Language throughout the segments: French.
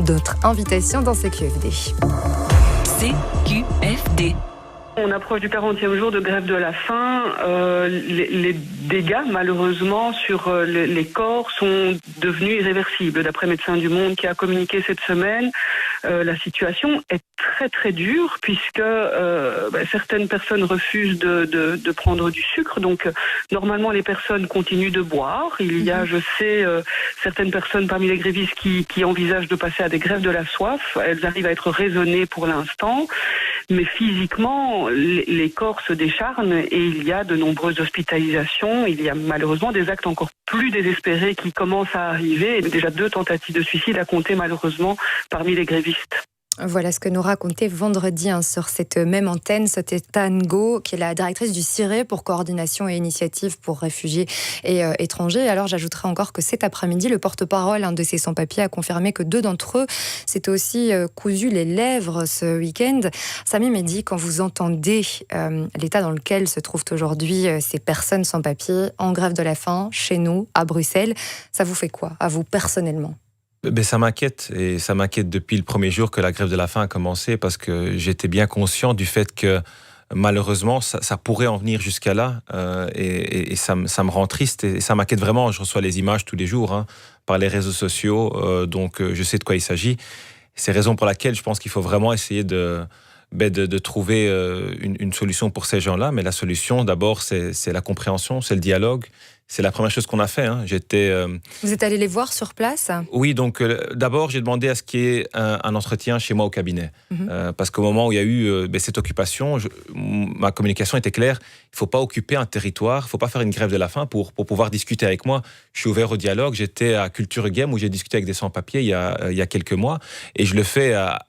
notre invitation dans CQFD. CQFD. On approche du 40e jour de grève de la faim. Les dégâts, malheureusement, sur les corps sont devenus irréversibles. D'après Médecins du Monde qui a communiqué cette semaine, la situation est très très dure puisque certaines personnes refusent de prendre du sucre. Donc normalement les personnes continuent de boire. Il y a, je sais, certaines personnes parmi les grévistes qui envisagent de passer à des grèves de la soif. Elles arrivent à être raisonnées pour l'instant. Mais physiquement, les corps se décharnent et il y a de nombreuses hospitalisations. Il y a malheureusement des actes encore plus désespérés qui commencent à arriver. Il y a déjà 2 tentatives de suicide à compter malheureusement parmi les grévistes. Voilà ce que nous racontait vendredi sur cette même antenne, c'était Tango, qui est la directrice du CIRE pour coordination et initiative pour réfugiés et étrangers. Alors j'ajouterai encore que cet après-midi, le porte-parole de ces sans-papiers a confirmé que 2 d'entre eux s'étaient aussi cousus les lèvres ce week-end. Samy Mehdi, quand vous entendez l'état dans lequel se trouvent aujourd'hui ces personnes sans-papiers en grève de la faim, chez nous, à Bruxelles, ça vous fait quoi, à vous personnellement ? Ça m'inquiète, et ça m'inquiète depuis le premier jour que la grève de la faim a commencé, parce que j'étais bien conscient du fait que malheureusement ça pourrait en venir jusqu'à là, et ça me rend triste et ça m'inquiète vraiment. Je reçois les images tous les jours par les réseaux sociaux, donc je sais de quoi il s'agit. C'est la raison pour laquelle je pense qu'il faut vraiment essayer de trouver une solution pour ces gens-là. Mais la solution, d'abord, c'est la compréhension, c'est le dialogue. C'est la première chose qu'on a fait. Vous êtes allé les voir sur place ? Oui, donc d'abord, j'ai demandé à ce qu'il y ait un entretien chez moi au cabinet. Parce qu'au moment où il y a eu cette occupation, ma communication était claire. Il ne faut pas occuper un territoire, il ne faut pas faire une grève de la faim pour pouvoir discuter avec moi. Je suis ouvert au dialogue. J'étais à Culture Game où j'ai discuté avec des sans-papiers il y a quelques mois. Et je le fais à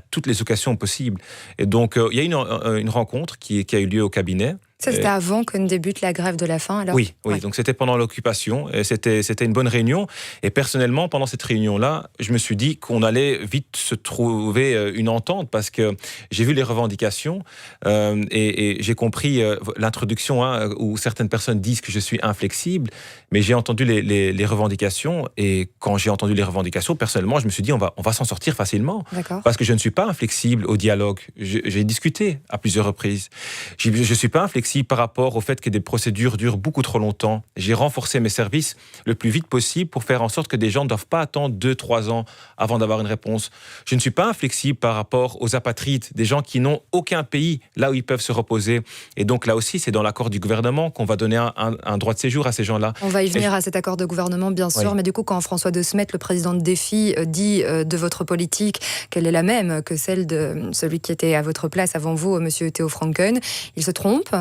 toutes les occasions possibles. Et donc, il y a une rencontre qui a eu lieu au cabinet. Ça, c'était avant que ne débute la grève de la faim, alors ? Oui, ouais. Donc c'était pendant l'occupation, et c'était une bonne réunion. Et personnellement, pendant cette réunion-là, je me suis dit qu'on allait vite se trouver une entente, parce que j'ai vu les revendications, et j'ai compris l'introduction où certaines personnes disent que je suis inflexible, mais j'ai entendu les revendications, et quand j'ai entendu les revendications, personnellement, je me suis dit on va s'en sortir facilement, parce que je ne suis pas inflexible au dialogue. J'ai discuté à plusieurs reprises. Je ne suis pas inflexible par rapport au fait que des procédures durent beaucoup trop longtemps. J'ai renforcé mes services le plus vite possible pour faire en sorte que des gens ne doivent pas attendre 2-3 ans avant d'avoir une réponse. Je ne suis pas inflexible par rapport aux apatrides, des gens qui n'ont aucun pays là où ils peuvent se reposer. Et donc là aussi, c'est dans l'accord du gouvernement qu'on va donner un droit de séjour à ces gens-là. On va y venir à cet accord de gouvernement, bien sûr, oui. Mais du coup, quand François De Smet, le président de Défi, dit de votre politique qu'elle est la même que celle de celui qui était à votre place avant vous, monsieur Theo Franken, il se trompe ?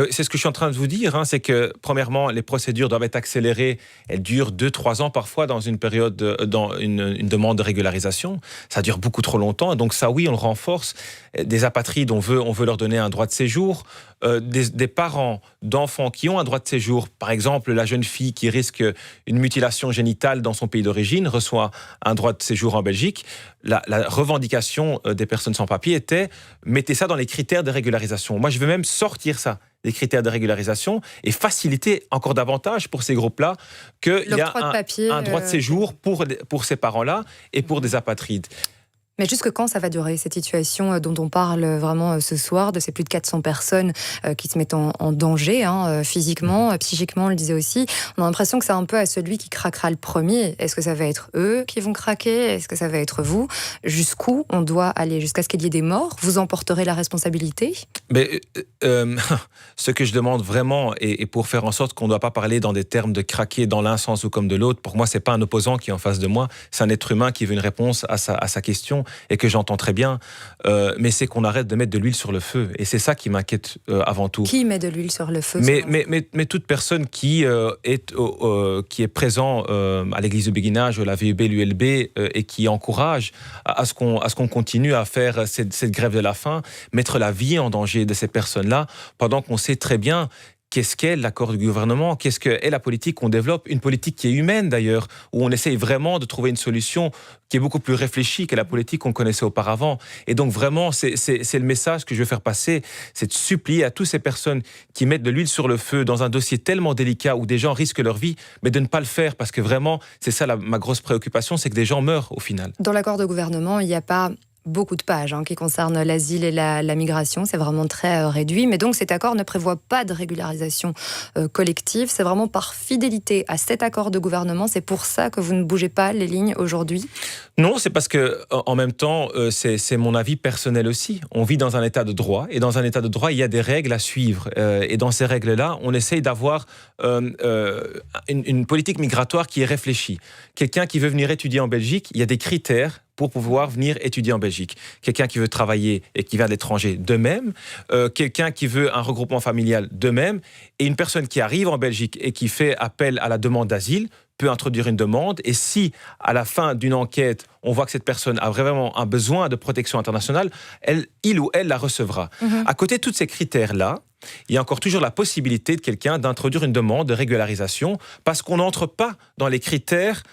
C'est ce que je suis en train de vous dire, c'est que premièrement, les procédures doivent être accélérées. Elles durent 2-3 ans parfois dans une période, dans une demande de régularisation. Ça dure beaucoup trop longtemps. Donc ça, oui, on le renforce. Des apatrides, on veut leur donner un droit de séjour. Des parents d'enfants qui ont un droit de séjour, par exemple la jeune fille qui risque une mutilation génitale dans son pays d'origine, reçoit un droit de séjour en Belgique. La revendication des personnes sans papier était mettez ça dans les critères de régularisation. Moi, je veux même sortir ça des critères de régularisation et faciliter encore davantage pour ces groupes-là qu'il y a un droit de séjour pour ces parents-là et pour des apatrides. Mais jusque quand ça va durer, cette situation dont on parle vraiment ce soir, de ces plus de 400 personnes qui se mettent en danger, physiquement, psychiquement, on le disait aussi. On a l'impression que c'est un peu à celui qui craquera le premier. Est-ce que ça va être eux qui vont craquer ? Est-ce que ça va être vous ? Jusqu'où on doit aller ? Jusqu'à ce qu'il y ait des morts ? Vous en porterez la responsabilité ? Mais ce que je demande vraiment, et pour faire en sorte qu'on ne doit pas parler dans des termes de craquer dans l'un sens ou comme de l'autre, pour moi, c'est pas un opposant qui est en face de moi, c'est un être humain qui veut une réponse à sa question. Et que j'entends très bien, mais c'est qu'on arrête de mettre de l'huile sur le feu. Et c'est ça qui m'inquiète avant tout. Qui met de l'huile sur le feu ? Mais toute personne qui est présent à l'église de Béguinage, la VUB, l'ULB, et qui encourage à ce qu'on continue à faire cette grève de la faim, mettre la vie en danger de ces personnes-là, pendant qu'on sait très bien qu'est-ce qu'est l'accord du gouvernement, qu'est-ce qu'est la politique qu'on développe, une politique qui est humaine d'ailleurs, où on essaye vraiment de trouver une solution qui est beaucoup plus réfléchie que la politique qu'on connaissait auparavant. Et donc vraiment, c'est le message que je veux faire passer, c'est de supplier à toutes ces personnes qui mettent de l'huile sur le feu dans un dossier tellement délicat où des gens risquent leur vie, mais de ne pas le faire, parce que vraiment, c'est ça ma grosse préoccupation, c'est que des gens meurent au final. Dans l'accord de gouvernement, il n'y a pas beaucoup de pages qui concernent l'asile et la migration, c'est vraiment très réduit, mais donc cet accord ne prévoit pas de régularisation collective, c'est vraiment par fidélité à cet accord de gouvernement, c'est pour ça que vous ne bougez pas les lignes aujourd'hui? Non, c'est parce que en même temps, c'est mon avis personnel aussi. On vit dans un état de droit, et dans un état de droit, il y a des règles à suivre, et dans ces règles-là, on essaye d'avoir une politique migratoire qui est réfléchie. Quelqu'un qui veut venir étudier en Belgique, il y a des critères pour pouvoir venir étudier en Belgique. Quelqu'un qui veut travailler et qui vient de l'étranger, de même. Quelqu'un qui veut un regroupement familial, de même. Et une personne qui arrive en Belgique et qui fait appel à la demande d'asile peut introduire une demande. Et si, à la fin d'une enquête, on voit que cette personne a vraiment un besoin de protection internationale, il ou elle la recevra. À côté de tous ces critères-là, il y a encore toujours la possibilité de quelqu'un d'introduire une demande de régularisation parce qu'on n'entre pas dans les critères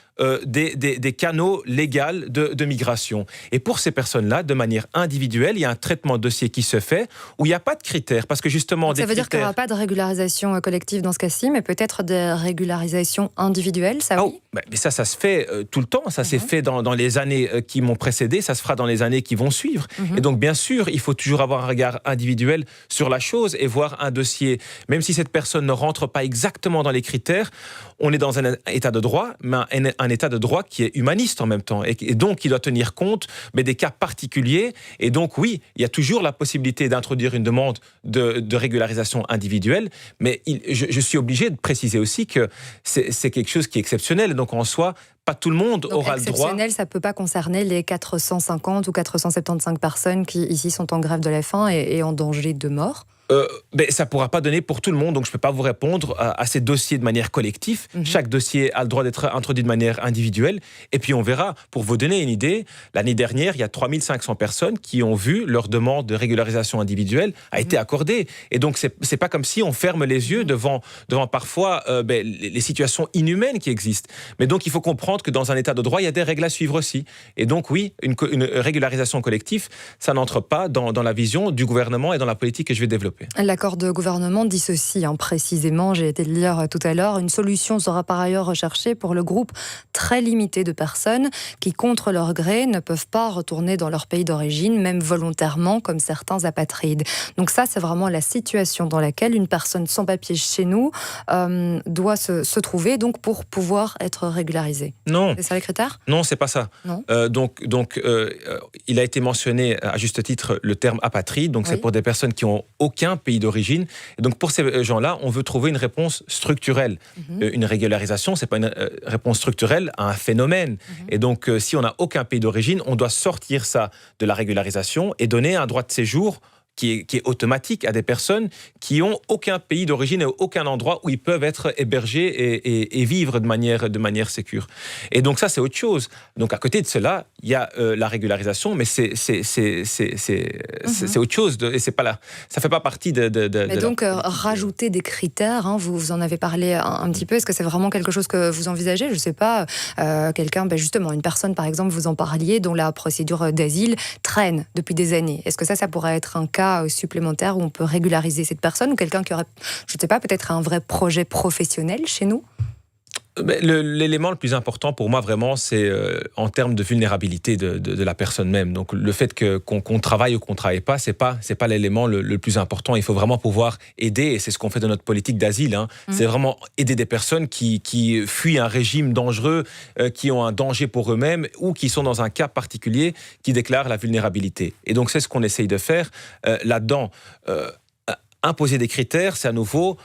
des canaux légaux de migration. Et pour ces personnes-là, de manière individuelle, il y a un traitement de dossier qui se fait où il n'y a pas de critères. Parce que justement, ça veut dire qu'il n'y aura pas de régularisation collective dans ce cas-ci, mais peut-être des régularisations individuelles, ça oui? Mais ça se fait tout le temps. Ça s'est fait dans les années qui m'ont précédé. Ça se fera dans les années qui vont suivre. Et donc, bien sûr, il faut toujours avoir un regard individuel sur la chose et voir un dossier. Même si cette personne ne rentre pas exactement dans les critères, on est dans un état de droit, mais un état de droit qui est humaniste en même temps, et donc qui doit tenir compte des cas particuliers. Et donc oui, il y a toujours la possibilité d'introduire une demande de régularisation individuelle, mais je suis obligé de préciser aussi que c'est quelque chose qui est exceptionnel. Donc en soi, pas tout le monde aura le droit. Exceptionnel, ça ne peut pas concerner les 450 ou 475 personnes qui ici sont en grève de la faim et en danger de mort? Ça ne pourra pas donner pour tout le monde, donc je ne peux pas vous répondre à ces dossiers de manière collective. Chaque dossier a le droit d'être introduit de manière individuelle, et puis on verra. Pour vous donner une idée, l'année dernière, il y a 3500 personnes qui ont vu leur demande de régularisation individuelle a été accordée. Et donc, ce n'est pas comme si on ferme les yeux devant parfois les situations inhumaines qui existent. Mais donc, il faut comprendre que dans un état de droit, il y a des règles à suivre aussi. Et donc, oui, une régularisation collective, ça n'entre pas dans la vision du gouvernement et dans la politique que je vais développer. L'accord de gouvernement dit ceci, précisément, j'ai été le lire tout à l'heure, une solution sera par ailleurs recherchée pour le groupe très limité de personnes qui, contre leur gré, ne peuvent pas retourner dans leur pays d'origine, même volontairement, comme certains apatrides. Donc ça, c'est vraiment la situation dans laquelle une personne sans papier chez nous doit se trouver donc pour pouvoir être régularisée. Non. C'est ça les critères? Non, c'est pas ça. Non. Il a été mentionné à juste titre le terme apatride, donc oui. C'est pour des personnes qui ont aucun pays d'origine. Et donc pour ces gens-là, on veut trouver une réponse structurelle. Une régularisation, c'est pas une réponse structurelle à un phénomène. Et donc si on n'a aucun pays d'origine, on doit sortir ça de la régularisation et donner un droit de séjour qui est automatique à des personnes qui n'ont aucun pays d'origine et aucun endroit où ils peuvent être hébergés et vivre de manière sécure. Et donc ça, c'est autre chose. Donc à côté de cela, il y a la régularisation, mais c'est autre chose. Et c'est pas ça ne fait pas partie Mais donc, rajouter des critères, vous en avez parlé un petit peu, est-ce que c'est vraiment quelque chose que vous envisagez? Je ne sais pas, quelqu'un, justement, une personne, par exemple, vous en parliez, dont la procédure d'asile traîne depuis des années. Est-ce que ça pourrait être un cas supplémentaire où on peut régulariser cette personne, ou quelqu'un qui aurait, je ne sais pas, peut-être un vrai projet professionnel chez nous? L'élément le plus important pour moi vraiment, c'est en termes de vulnérabilité de la personne même. Donc le fait qu'on travaille ou qu'on ne travaille pas, c'est pas l'élément le plus important. Il faut vraiment pouvoir aider, et c'est ce qu'on fait dans notre politique d'asile. C'est vraiment aider des personnes qui fuient un régime dangereux, qui ont un danger pour eux-mêmes ou qui sont dans un cas particulier qui déclare la vulnérabilité. Et donc c'est ce qu'on essaye de faire là-dedans. Imposer des critères, c'est à nouveau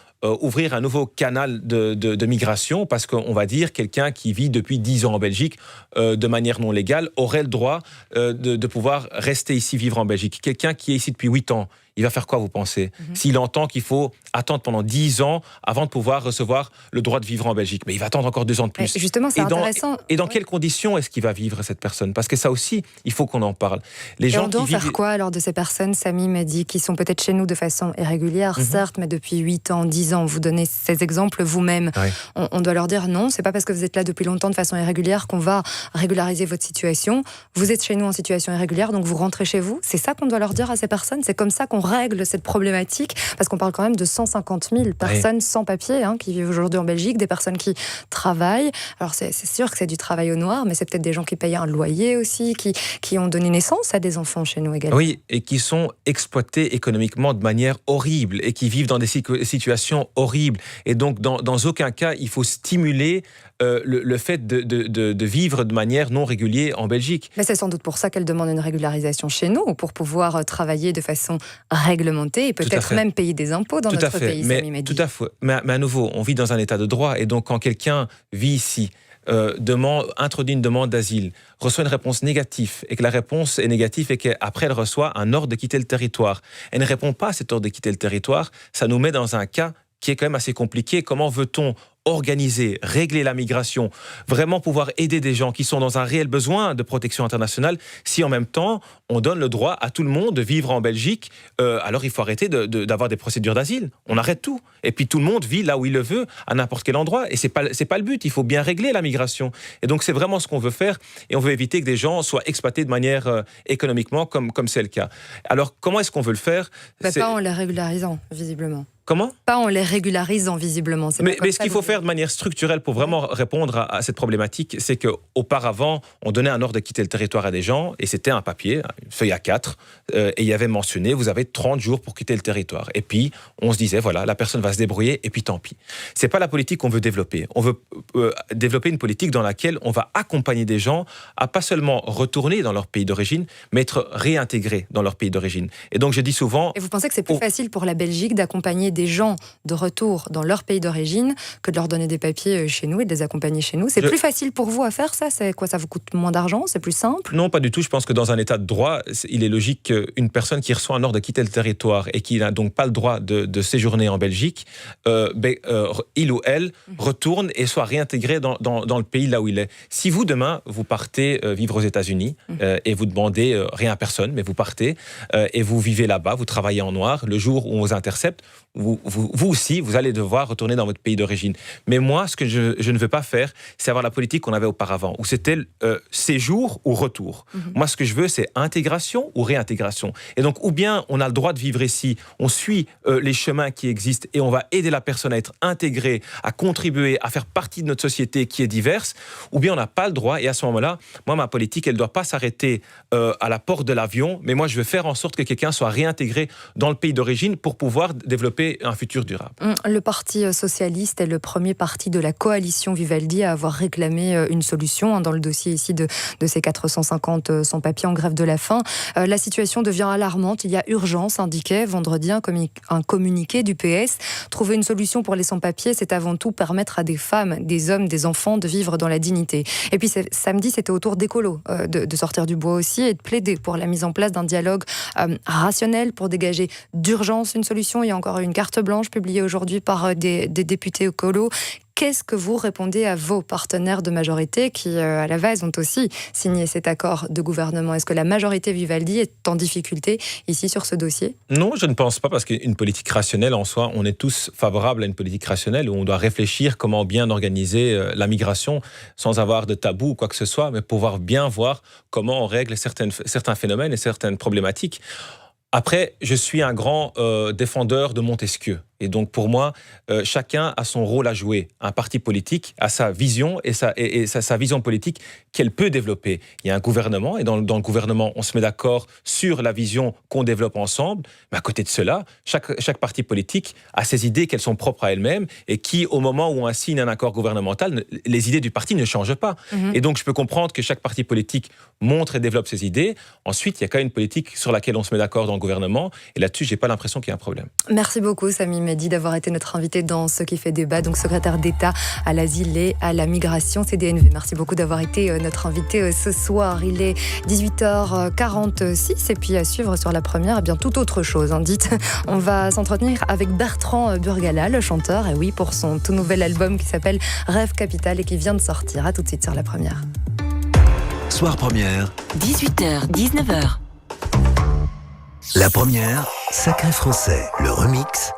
ouvrir un nouveau canal de migration, parce qu'on va dire quelqu'un qui vit depuis 10 ans en Belgique de manière non légale aurait le droit de pouvoir rester ici, vivre en Belgique. Quelqu'un qui est ici depuis 8 ans, il va faire quoi, vous pensez? S'il entend qu'il faut attendre pendant 10 ans avant de pouvoir recevoir le droit de vivre en Belgique, mais il va attendre encore 2 ans de plus. Mais justement, c'est intéressant. Et dans quelles conditions est-ce qu'il va vivre, cette personne? Parce que ça aussi, il faut qu'on en parle. Les gens on doit faire quoi alors de ces personnes? Samy m'a dit qui sont peut-être chez nous de façon irrégulière, certes, mais depuis 8 ans, 10 ans, vous donnez ces exemples vous-même. Ouais. On doit leur dire non, c'est pas parce que vous êtes là depuis longtemps de façon irrégulière qu'on va régulariser votre situation. Vous êtes chez nous en situation irrégulière, donc vous rentrez chez vous. C'est ça qu'on doit leur dire à ces personnes? C'est comme ça qu'on règle cette problématique? Parce qu'on parle quand même de 150 000 personnes sans papier qui vivent aujourd'hui en Belgique, des personnes qui travaillent. Alors c'est sûr que c'est du travail au noir, mais c'est peut-être des gens qui payent un loyer aussi, qui ont donné naissance à des enfants chez nous également. Oui, et qui sont exploités économiquement de manière horrible et qui vivent dans des situations horribles. Et donc, dans aucun cas, il faut stimuler le fait de vivre de manière non régulière en Belgique. Mais c'est sans doute pour ça qu'elle demande une régularisation chez nous, pour pouvoir travailler de façon réglementée et peut-être même payer des impôts dans notre pays. Tout à fait. Mais à nouveau, on vit dans un état de droit et donc quand quelqu'un vit ici, introduit une demande d'asile, reçoit une réponse négative et que la réponse est négative et qu'après elle reçoit un ordre de quitter le territoire. Elle ne répond pas à cet ordre de quitter le territoire, ça nous met dans un cas qui est quand même assez compliqué. Comment veut-on organiser, régler la migration, vraiment pouvoir aider des gens qui sont dans un réel besoin de protection internationale, si en même temps on donne le droit à tout le monde de vivre en Belgique? Alors il faut arrêter d'avoir des procédures d'asile. On arrête tout. Et puis tout le monde vit là où il le veut, à n'importe quel endroit. Et c'est pas le but. Il faut bien régler la migration. Et donc c'est vraiment ce qu'on veut faire. Et on veut éviter que des gens soient exploités de manière économiquement, comme c'est le cas. Alors comment est-ce qu'on veut le faire? Pas en les régularisant, visiblement. Comment? Pas en les régularisant, visiblement. Mais ce qu'il faut faire de manière structurelle pour vraiment répondre à cette problématique, c'est qu'auparavant, on donnait un ordre de quitter le territoire à des gens, et c'était un papier, une feuille A4, et il y avait mentionné, vous avez 30 jours pour quitter le territoire. Et puis, on se disait, voilà, la personne va se débrouiller, et puis tant pis. C'est pas la politique qu'on veut développer. On veut développer une politique dans laquelle on va accompagner des gens à pas seulement retourner dans leur pays d'origine, mais être réintégrés dans leur pays d'origine. Et donc, je dis souvent... Et vous pensez que c'est plus facile pour la Belgique d'accompagner des gens de retour dans leur pays d'origine que de leur donner des papiers chez nous et de les accompagner chez nous? C'est plus facile pour vous à faire ça? C'est quoi, ça vous coûte moins d'argent? C'est plus simple? Non, pas du tout. Je pense que dans un état de droit, il est logique qu'une personne qui reçoit un ordre de quitter le territoire et qui n'a donc pas le droit de séjourner en Belgique, il ou elle retourne et soit réintégré dans le pays là où il est. Si vous, demain, vous partez vivre aux États-Unis et vous demandez rien à personne, mais vous partez et vous vivez là-bas, vous travaillez en noir, le jour où on vous intercepte, vous aussi, vous allez devoir retourner dans votre pays d'origine. Mais moi, ce que je ne veux pas faire, c'est avoir la politique qu'on avait auparavant, où c'était séjour ou retour. Moi, ce que je veux, c'est intégration ou réintégration. Et donc, ou bien on a le droit de vivre ici, on suit les chemins qui existent et on va aider la personne à être intégrée, à contribuer, à faire partie de notre société qui est diverse, ou bien on n'a pas le droit. Et à ce moment-là, moi, ma politique, elle ne doit pas s'arrêter à la porte de l'avion, mais moi, je veux faire en sorte que quelqu'un soit réintégré dans le pays d'origine pour pouvoir développer un futur durable. Le Parti socialiste est le premier parti de la coalition Vivaldi à avoir réclamé une solution dans le dossier ici de ces 450 sans-papiers en grève de la faim. La situation devient alarmante. Il y a urgence, indiquait vendredi un communiqué du PS. Trouver une solution pour les sans-papiers, c'est avant tout permettre à des femmes, des hommes, des enfants de vivre dans la dignité. Et puis samedi, c'était au tour d'écolos de sortir du bois aussi et de plaider pour la mise en place d'un dialogue rationnel pour dégager d'urgence une solution. Il y a encore une carte blanche publiée aujourd'hui par des députés écolos. Qu'est-ce que vous répondez à vos partenaires de majorité qui, à la base, ont aussi signé cet accord de gouvernement? Est-ce que la majorité Vivaldi est en difficulté ici sur ce dossier? Non, je ne pense pas, parce qu'une politique rationnelle en soi, on est tous favorables à une politique rationnelle où on doit réfléchir comment bien organiser la migration sans avoir de tabou ou quoi que ce soit, mais pouvoir bien voir comment on règle certains phénomènes et certaines problématiques. Après, je suis un grand défendeur de Montesquieu. Et donc, pour moi, chacun a son rôle à jouer. Un parti politique a sa vision et sa vision politique qu'elle peut développer. Il y a un gouvernement, et dans le gouvernement, on se met d'accord sur la vision qu'on développe ensemble. Mais à côté de cela, chaque parti politique a ses idées qu'elles sont propres à elles-mêmes et qui, au moment où on signe un accord gouvernemental, les idées du parti ne changent pas. Et donc, je peux comprendre que chaque parti politique montre et développe ses idées. Ensuite, il y a quand même une politique sur laquelle on se met d'accord dans le gouvernement. Et là-dessus, je n'ai pas l'impression qu'il y a un problème. Merci beaucoup, Samy Mehdi, d'avoir été notre invité dans Ce qui fait débat, donc secrétaire d'État à l'asile et à la migration, CDNV. Merci beaucoup d'avoir été notre invité ce soir. Il est 18h46 et puis à suivre sur La Première, tout autre chose. Dites, on va s'entretenir avec Bertrand Burgala, le chanteur, et oui, pour son tout nouvel album qui s'appelle Rêve Capital et qui vient de sortir. À tout de suite sur La Première. Soir Première, 18h, 19h. La Première, Sacré Français, le remix